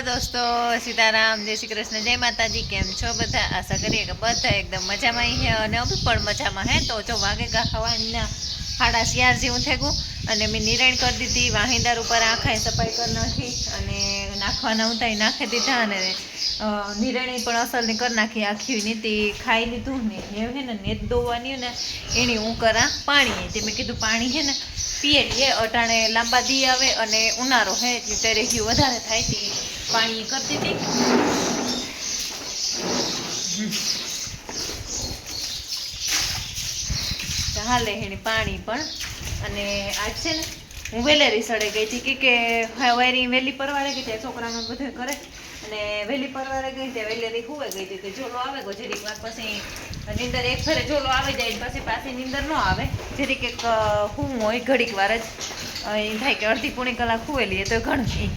દોસ્તો, સીતારામ, જય શ્રી કૃષ્ણ, જય માતાજી। કેમ છો બધા? આશા કરીએ કે બધા એકદમ મજામાં છે અને અમે પણ મજામાં હે। તો જો વાગે હવાના 11:30 જેવું થઈ ગયું અને મેં નિરાણ કરી દીધી। વાહિંદાર ઉપર આખાઈ સફાઈ કરી નાખી અને નાખવાના ઉતાઈ નાખી દીધા અને નિરાણી પણ અસલની કરી નાખી। આખી નીતિ ખાઈ લીધું ને એ હે ને નેત દોવાની ને એની હું કરા પાણી તે મેં કીધું પાણી છે ને પીએ એ અટાણે લાંબા દી આવે અને ઉનાળો હે ત્યારે ઘી વધારે થાય તે પાણી કરતી હતી। હાલે એની પાણી પણ અને આજ છે ને હું વેલેરી સડે ગઈ હતી કે હવારી વહેલી પરવારે ગઈ ત્યાં છોકરામાં બધું કરે અને વહેલી પરવારે ગઈ ત્યાં વેલેરી હુવે ગઈ હતી તો ઝોલો આવે ગયો જરીક વાર પછી નીંદર એક ફરે ઝોલો આવી જાય પછી પાછી નીંદર ન આવે જરીક એક હું હોય ઘડીક વાર જ એમ થાય કે અડધી પોણી કલાક હુવેલી તો ઘણું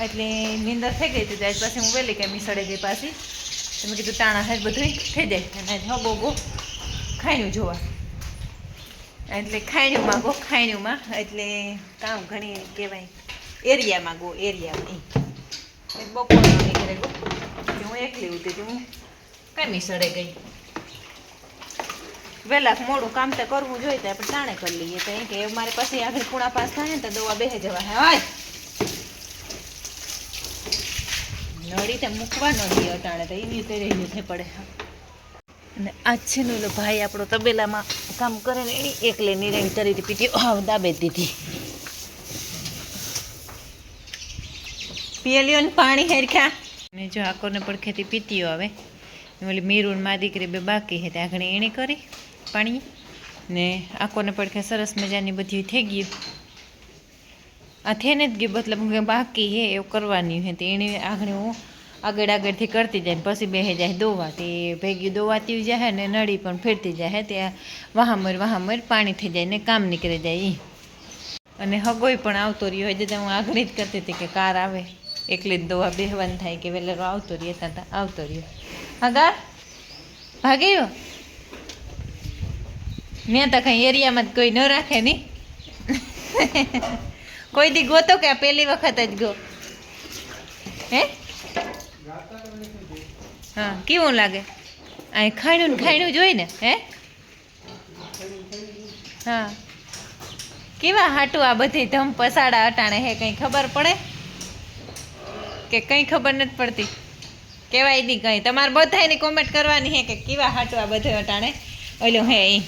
એટલે નીંદર થઈ ગઈ હતી ત્યાર પછી હું વહેલી કંઈ સડે ગઈ પાછી તો મેં કીધું તાણા હેજ બધું થઈ જાય અને હબો ખાઈનું જોવા એટલે ખાઈણ્યુંમાં ગો ખાઈણ્યુંમાં એટલે કામ ઘણી કહેવાય એરિયામાં ગો એરિયામાં બપોરનો નીકળે ગો હું એકલી ઉતી હતી હું કાંઈ સડે ગઈ વહેલા મોડું કામ તો કરવું જોઈએ તો આપણે તાણે કરી લઈએ તો એમ કે મારે પછી આગળ પૂણા પાસ થાય ને તો દવા બેહે જવા હોય નળી તો મૂકવા ન દઈએ અટાણે તો એની રીતે રહી થઈ પડે અને આજ છે ને ઓલો ભાઈ આપણો તબેલામાં કામ કરે ને એની એકલે નિરાણી કરી હતી પીટી દાબે દીધી પીએલીઓ ને પાણી હેરખ્યા ને જો આકોને પડખેથી પીતીઓ આવે ઓલી મીરું મા દીકરી બે બાકી હે ત્યાં ઘણી એણે કરી પાણી ને આકોને પડખે સરસ મજાની બધી થઈ ગયું આ થઈને જ ગયું મતલબ બાકી હે એવું કરવાની હે તો એણે આગળ હું આગળથી કરતી જાય ને પછી બેસી જાય દોવા તે ભેગી દોવાતી જાય ને નળી પણ ફેરતી જાય ત્યાં વહામર પાણી થઈ જાય ને કામ નીકળી જાય એ અને હગોય પણ આવતો રહ્યો હોય જતાં હું આગળ જ કરતી હતી કે કાર આવે એકલી જ દોવા બેહવાનું થાય કે વેલેરો આવતો રહ્યો ત્યાં આવતો રહ્યો હગા ભાગ્યો મેં તો કંઈ એરિયામાં જ કોઈ ન રાખે નહીં કોઈ દી ગોતો કે પહેલી વખત જ ગો હે હા કેવું લાગે અહીં ખાયણું જોઈ ને હે હા કેવા હાટું આ બધી ધમ પસાડા અટાણે હે કંઈ ખબર પડે કે કંઈ ખબર નથી પડતી કહેવાય નહીં કંઈ તમારે બધાની કોમેન્ટ કરવાની હે કે કેવા હાટું આ બધું અટાણે ઓલો હે એ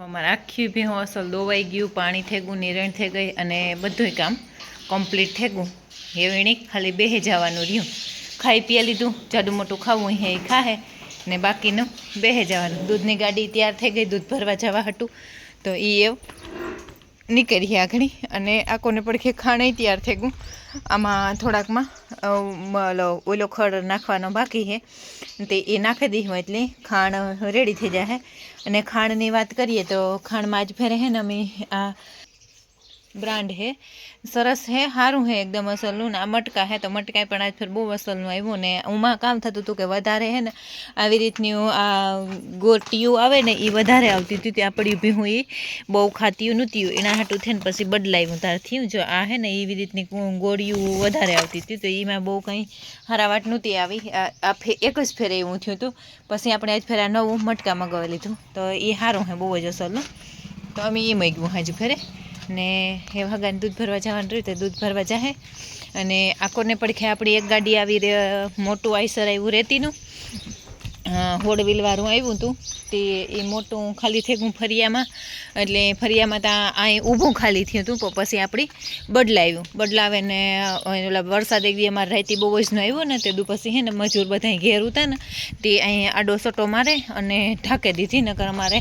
અમારે આખી ભેહું અસલ દોવાઈ ગયું પાણી થઈ ગયું નિરણ થઈ ગઈ અને બધું કામ કમ્પ્લીટ થઈ ગયું એવી ખાલી બેહી જવાનું રહ્યું ખાઈ પી લીધું જાડું મોટું ખાવું હે એ ખાહે ને બાકીનું બેહી જવાનું દૂધની ગાડી તૈયાર થઈ ગઈ દૂધ ભરવા જવા હતું તો એ એવું નીકળી આગળ અને આકોને પડખે ખાણ તૈયાર થઈ ગયું આમાં થોડાકમાં ઓલો ખડ નાખવાનો બાકી છે તે એ નાખી દીધું એટલે ખાણ રેડી થઈ જાય અને ખાંડની વાત કરીએ તો ખાંડમાં જ ફેરે હે ને અમે આ બ્રાન્ડ હે સરસ હે સારું હે એકદમ અસલનું ને આ મટકા હે તો મટકા પણ આજ ફેર બહુ અસલનું આવ્યું ને ઉમાં કામ થતું હતું કે વધારે હે ને આવી રીતની આ ગોટીયું આવે ને એ વધારે આવતી હતી ત્યાં પડી ઊભી હું એ બહુ ખાતીયું નહોતી એના હાટું થઈને પછી બદલાયું તાર થયું જો આ હે ને એવી રીતની ગોળીયું વધારે આવતી હતી તો એમાં બહુ કંઈ હારાવાટ નહોતી આવી આ એક જ ફેરે એવું થયું હતું પછી આપણે આજ ફેર આ નવું મટકા મગાવી લીધું તો એ સારું હે બહુ જ અસલનું તો અમે એ મગ્યું હજુ ફેરે ને એ ભગાને દૂધ ભરવા જવાનું રહ્યું તો દૂધ ભરવા જાહે અને આકોને પડખે આપણી એક ગાડી આવી મોટું આઈસર આવ્યું રેતીનું હોડ વ્હીલવાળું આવ્યું હતું તે એ મોટું ખાલી થઈ ગયું ફરિયામાં એટલે ફરિયામાં ત્યાં અહીં ઊભું ખાલી થયું હતું પછી આપણી બદલાવે ને ઓલા વરસાદ એક દી અમારે રાતી બહુ જ ન આવ્યો ને તે પછી હે ને મજૂર બધા ઘેર ઉતા ને તે અહીં આડો સટો મારે અને ઢાંકી દીધી નકર અમારે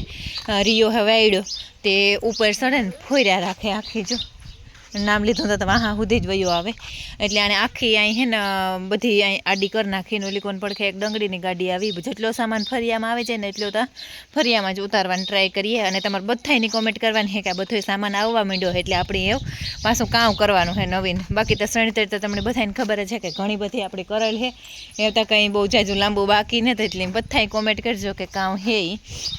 રિયો હવે આવ્યો તે ઉપર ચડે ને ફોર્યા રાખે આખી જો નામ લીધું તો વાહ સુધી જ વયો આવે એટલે આને આખી અહીં હે ને બધી અહીં આડી કરી નાખીને ઓલી કોણ પડખે એક ડંગળીની ગાડી આવી જેટલો સામાન ફરિયામાં આવે છે ને એટલો તો ફરિયામાં જ ઉતારવાની ટ્રાય કરીએ અને તમારે બધાની કોમેન્ટ કરવાની છે કે આ બધો સામાન આવવા માંડ્યો એટલે આપણે એવું પાછું કામ કરવાનું છે નવીન બાકી તો સણતર તો તમને બધાને ખબર જ છે કે ઘણી બધી આપણી કરેલ છે એ તો કંઈ બહુ જાજુ લાંબુ બાકી નથી એટલે બધાય કોમેન્ટ કરજો કે કામ હે એ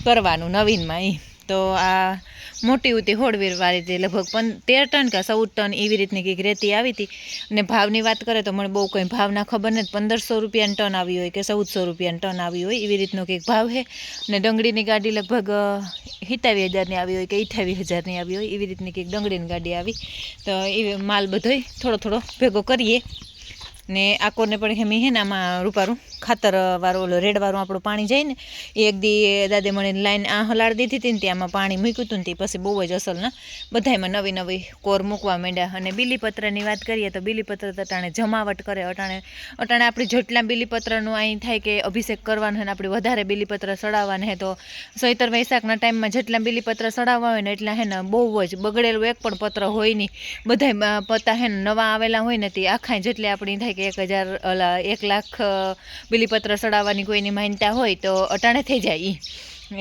કરવાનું નવીનમાં એ તો આ મોટી હતી હોળવીરવાળી હતી, લગભગ 13 ટન કે 14 ટન એવી રીતની કંઈક રેતી આવી હતી. અને ભાવની વાત કરે તો મને બહુ કંઈ ભાવના ખબર નથી, 1500 રૂપિયાની ટન આવી હોય કે 1400 રૂપિયાની ટન આવી હોય એવી રીતનો કંઈક ભાવ છે. અને ડંગળીની ગાડી લગભગ 27,000ની આવી હોય કે 28,000ની આવી હોય એવી રીતની કંઈક ડંગળીની ગાડી આવી. તો એ માલ બધોય થોડો થોડો ભેગો કરીએ. ને આકોરને પણ હેમી હે ને આમાં રૂપારું ખાતરવાળું ઓલો રેડવાળું આપણું પાણી જાય ને એ એક દી દાદે મને લાઈન આ હલાડી દીધી હતી ને ત્યાંમાં પાણી મૂક્યું હતું ને તે પછી બહુ જ અસલના બધામાં નવી નવી કોર મૂકવા માંડ્યા. અને બીલીપત્રની વાત કરીએ તો બીલીપત્ર તો અટાણે જમાવટ કરે. અટાણે આપણી જેટલા બીલીપત્રનું અહીં થાય કે અભિષેક કરવાનો હોય ને આપણે વધારે બીલીપત્ર સડાવવાના હે તો ચૈતર વૈશાખના ટાઈમમાં જેટલા બીલીપત્ર સડાવવા હોય ને એટલા હે ને બહુ જ બગડેલું એક પણ પત્ર હોય નહીં. બધા પત્તા હે ને નવા આવેલા હોય ને તે આખા જેટલી આપણી થાય કે 1 લાખ બીલીપત્ર સડાવવાની કોઈની માન્યતા હોય તો અટાણે થઈ જાય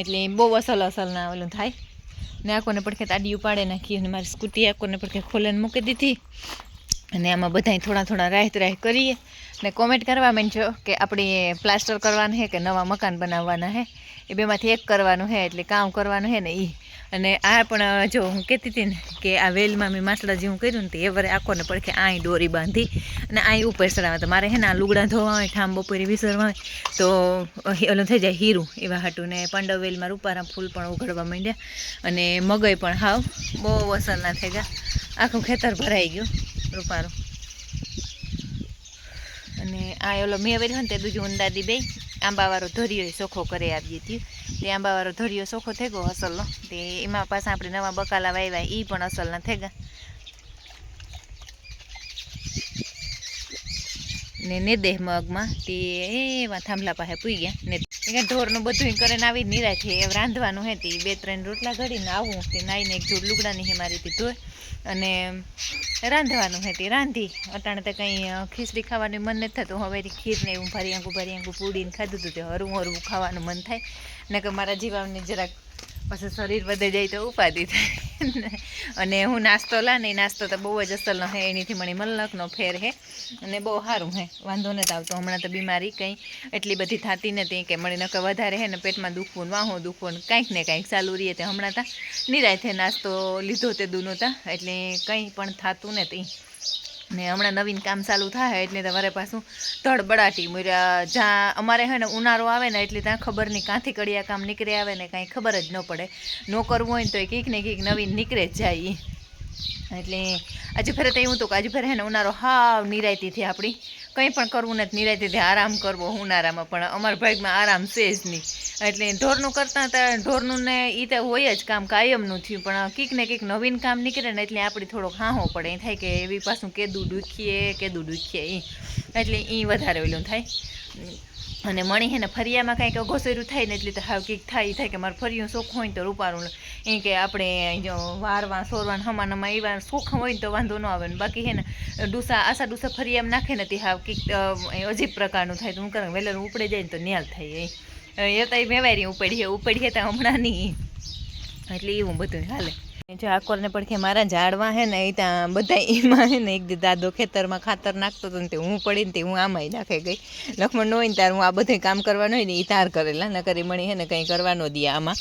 એટલે બહુ અસલના ઓલું થાય. ને આકોને પડખે તાડિયું પાડે નાખી અને મારી સ્કૂટી આકોને પડખે ખોલીને મૂકી દીધી. અને આમાં બધાય થોડા થોડા રાહ કરીએ. ને કોમેન્ટ કરવા માંડજો કે આપણે પ્લાસ્ટર કરવાનું છે કે નવા મકાન બનાવવાના છે, એ બેમાંથી એક કરવાનું છે એટલે કામ કરવાનું છે ને એ. અને આ પણ જો હું કહેતી હતી ને કે આ વેલમાં મેં માસડા જેવું કર્યું ને તે એ વરે આખોને પડખે આઈ દોરી બાંધી અને આઈ ઉપર ચડાવવા. તો મારે હે ને આ લુગડા ધોવા હોય, ઠામ બપોરે વિસરવા હોય તો ઓલું થઈ જાય હીરું એવા હાટું. ને પાંડવ વેલમાં રૂપારા ફૂલ પણ ઉઘડવા માંડ્યા અને મગઈ પણ હાવ બહુ અસરના થઈ ગયા. આખું ખેતર ભરાઈ ગયું રૂપારું. અને આ ઓલો મેં વર્યો ને તે બીજું ઊંદાદી બે આંબાવાળો ધોરિયો ચોખ્ખો કરી આપી હતી. તે આંબાવાળો ધોરિયો ચોખ્ખો થઈ ગયો અસલનો. તે એમાં પાછા આપણે નવા બકાલા વાવ્યા એ પણ અસલના થઈ ગયા. ને દેહ મગમાં તે એવા થાંભલા પાસે પૂઈ ગયા ને ઢોરનું બધું કરીને આવી નિરાય છે. રાંધવાનું હે તે 2-3 રોટલા ઘડીને આવું તે નાઈને એક જોડ લુગડાની હે મારી તે ધોઈ અને રાંધવાનું હે તે રાંધી. અટાણે તો કંઈ ખીચડી ખાવાનું મન નથી થતું. હવે ખીરને એવું ભરિયાંગું પૂડીને ખાધું હતું તે હરવું ખાવાનું મન થાય ને કે મારા જીવાને જરાક પછી શરીર વધે જાય તો ઉપાધિ થાય. અને હું નાસ્તો લાને નાસ્તો તો બહુ જ અસલનો હે, એનીથી મને મલકનો ફેર હે અને બહુ સારું હે, વાંધો નથી આવતો. હમણાં તો બીમારી કંઈ એટલી બધી થતી નથી કે મને નકર વધારે હે ને પેટમાં દુખવું વાહું દુખવું કાંઈક ને કાંઈક ચાલુ રહીએ. તે હમણાં તા નિરાયથે નાસ્તો લીધો તે દૂનો તા એટલે કંઈ પણ થતું નથી. ને હમણાં નવીન કામ ચાલુ થાય એટલે તમારે પાછું ધડબડાટી મુર્યા. જ્યાં અમારે હે ને ઉનાળો આવે ને એટલે ત્યાં ખબર નહીં કાંથી કડિયા કામ નીકળે આવે ને કાંઈ ખબર જ ન પડે. ન કરવું હોય ને તો કંઈક ને કંઈક નવીન નીકળે જ જાય. એટલે આજે ફેરે તો એવું હતું કે આજે ફેરે હે ને ઉનાળો હાવ નિરાયતીથી આપણી કંઈ પણ કરવું નથી, નિરાયતીથી આરામ કરવો ઉનાળામાં. પણ અમારા ભાગમાં આરામ છે જ નહીં. એટલે ઢોરનું કરતાં હતા ઢોરનું ને એ તો હોય જ કામ કાયમનું થયું. પણ કંઈક ને કંઈક નવીન કામ નીકળે ને એટલે આપણે થોડોક હાંહો પડે એ થાય કે એવી પાછું કેદું દુખીએ એ એટલે એ વધારે ઓલું થાય. અને મણી હે ને ફરિયામાં કાંઈક ઘોસેરું થાય ને એટલે તો હાવ કંઈક થાય કે મારે ફરિયું ચોખ્ખું હોય ને તો રૂપારું એ કે આપણે જો વારવા સોરવા હમાનામાં એવા ચોખ્ખા હોય ને તો વાંધો ન આવે ને. બાકી હે ને આસા ડૂસા ફરિયામાં નાખે ને તે હાવ કંઈક અજીબ પ્રકારનું થાય. તો હું કરું વહેલા ઉપડે જાય ને તો ન્યાલ થાય. એ તો મેવારી ઉપડીએ તો હમણાં નહીં એટલે એવું બધું હાલે. જો આકોરને પડખે મારા ઝાડવા હે ને એ ત્યાં બધા એમાં હે ને એક દી દાદો ખેતરમાં ખાતર નાખતો હતો ને તે હું પડીને તે હું આમાંય નાખે ગઈ. લખમણ ન હોય ને ત્યારે હું આ બધું કામ કરવાનું હોય ને એ તાર કરેલા ન કરી મળી હે ને કંઈ કરવાનો દે આમાં.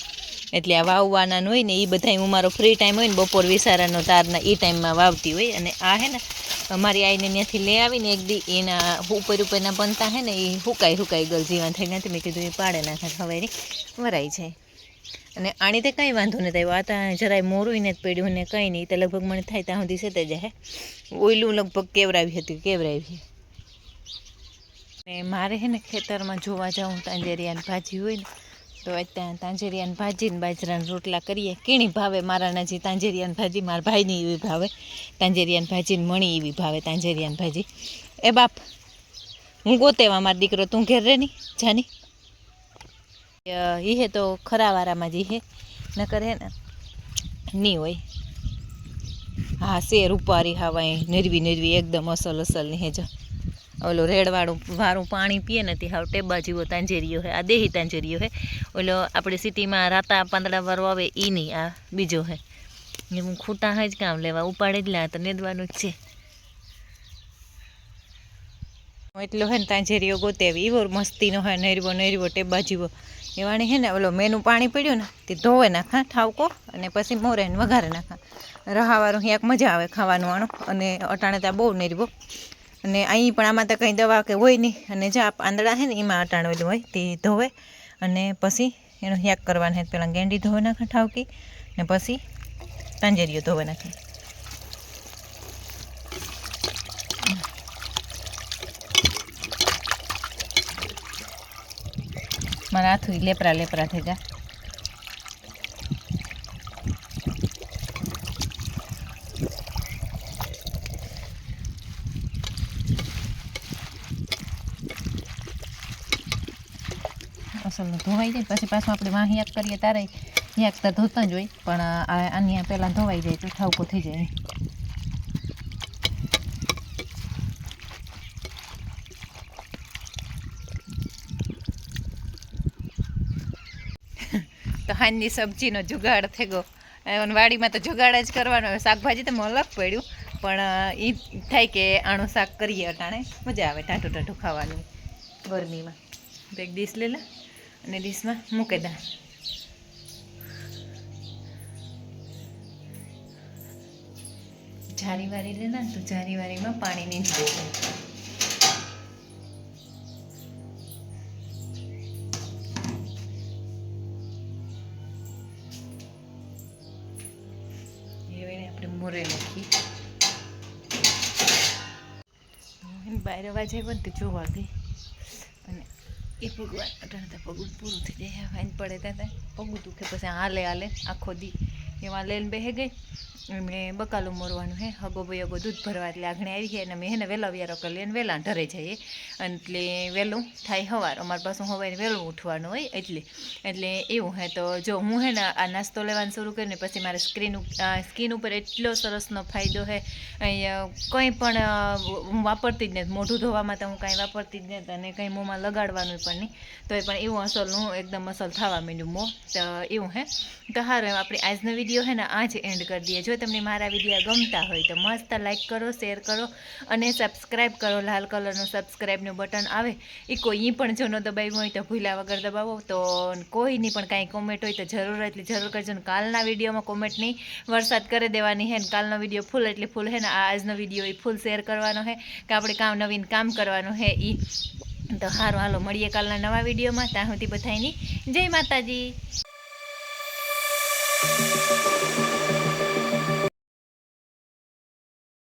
એટલે આ વાવવાના હોય ને એ બધા હું મારો ફ્રી ટાઈમ હોય ને બપોર વિસારાનો તારના એ ટાઈમમાં વાવતી હોય. અને આ હે ને મારી આઈને ત્યાંથી લઈ આવીને એક દી એના ઉપરના બનતા હે ને એ હુકાઈ ગલ જીવાન થઈ નથી. મેં કીધું એ પાડે નાખે ખવારી વરાઈ જાય. અને આણી તે કંઈ વાંધો નથી આવ્યો. આ ત્યાં જરાય મોરું નથી પડ્યું ને કંઈ નહીં. તો લગભગ મને થાય ત્યાં સુધી સેતે જાય. ઓયલું લગભગ કેવરાવી. ને મારે હે ને ખેતરમાં જોવા જાઉં તાંજેરિયાની ભાજી હોય ને તો ત્યાં તાંજેરિયાની ભાજી ને બાજરાના રોટલા કરીએ. કેણી ભાવે મારાના જે તાંજેરિયાની ભાજી મારા ભાઈની એવી ભાવે. તાંજેરિયાની ભાજી ને મણી એવી ભાવે તાંજેરિયાની ભાજી. એ બાપ હું ગોતેવા મારો દીકરો તું ઘેર રે નહીં જાની એ હે તો ખરાવાળામાં જ હે ન કરે ને નહીં હોય. હા શેર ઉપારી હાવાય નરવી એકદમ અસલની હે. જો ઓલો રેડવાળું વારું પાણી પીએ ને તે હાવ ટેબા જેવો તાંજેરીયો હે. આ દેહી તાંજેરીયો હે. ઓલો આપણે સિટીમાં રાતા પાંદડાવાળો આવે એ નહીં, આ બીજો હે. હું ખૂટા જ કામ લેવા ઉપાડે જ લે તો નેદવાનું જ છે. એટલો હે ને તાંજેરીયો ગોતે એવો મસ્તીનો હોય નરવો ટેબા જેવો એ વાણી હે ને ઓલો મેનું પાણી પીડ્યું ને તે ધોવે નાખા ઠાવકો અને પછી મોરે ને વઘારે નાખા રહાવાળું એક મજા આવે ખાવાનું આણું અને અટાણે ત્યાં બહુ નેરવો અને અહીં પણ આમાં તો કંઈ દવા કે હોય નહીં અને જે આંદળા છે ને એમાં અટાણવેલું હોય તે ધોવે અને પછી એનો યાક કરવાનું છે પહેલાં ગેંડી ધોવે નાખે ઠાવકી ને પછી તાંજેરીઓ ધોવે નાખે મારા હાથું લેપરા લેપરા થઈ ગયા અસલનું ધોવાઈ જાય પછી પાછું આપણે વાહ યાક કરીએ તારે યાક તો ધોતા જ હોય પણ આની પહેલાં ધોવાઈ જાય તો ઠાવકો થઈ જાય તો હાંજની સબ્જીનો જુગાડ થઈ ગયો વાડીમાં તો જુગાડ જ કરવાનો શાકભાજી તો અલગ પડ્યું પણ એ થાય કે આણું શાક કરીએ અટાણે મજા આવે ટાઢું ટાઢું ખાવાનું ગરમીમાં તો એક ડીશ લઈ લે અને ડીશમાં મૂકી દે જારીવારી લે ને તો જારીવારીમાં પાણી નહીં જાય આપણે મોરે નાખી બહાર અવાજ આવ્યો ને તો જોવા ગઈ અને એ ભગવાન અટાણે પગું પૂરું થઈ જાય વાઈન પડે ત્યાં પગું દુખે પછી હાલે હાલે આખો દી એમાં લઈને બેસી ગઈ એમણે બકાલું મોરવાનું હે હગો ભાઈ દૂધ ભરવા એટલે આગળ આવી ગયા અને મેં હેને વહેલા વ્યારો કરી લઈને વહેલા ઢરે જઈએ એટલે વહેલું થાય સવાર અમારે પાછું સવારે વહેલું ઉઠવાનું હોય એટલે એવું હે તો જો હું હે ને આ નાસ્તો લેવાનું શરૂ કરીને પછી મારે સ્કિન ઉપર એટલો સરસનો ફાયદો છે અહીંયા કંઈ પણ હું વાપરતી જ નથી મોઢું ધોવામાં તો હું કાંઈ વાપરતી જ નથી અને કંઈ મોંમાં લગાડવાનું પણ નહીં તો એ પણ એવું અસલનું એકદમ અસલ થવા માંડ્યું મોં તો એવું હે તો સારું એમ આપણે આજનો વિડીયો હે ને આ જ એન્ડ કરી દઈએ જો તમને મારા વિડીયો ગમતા હોય તો મસ્ત લાઈક કરો શેર કરો અને સબસ્ક્રાઈબ કરો લાલ કલરનું સબસ્ક્રાઈબનું બટન આવે એ કોઈ પણ જો ન દબાવ્યું હોય તો ભૂલ્યા વગર દબાવો તો કોઈની પણ કાંઈ કોમેન્ટ હોય તો જરૂર એટલે જરૂર કરજો ને કાલના વિડીયોમાં કોમેન્ટની વરસાદ કરી દેવાની હે ને કાલનો વિડીયો ફૂલ એટલે ફૂલ હે ને આજનો વિડીયો એ ફૂલ શેર કરવાનો હે કે આપણે નવીન કામ કરવાનું હે એ તો સારું હાલો મળીએ કાલના નવા વિડીયોમાં ત્યાં સુધી બધાની જય માતાજી.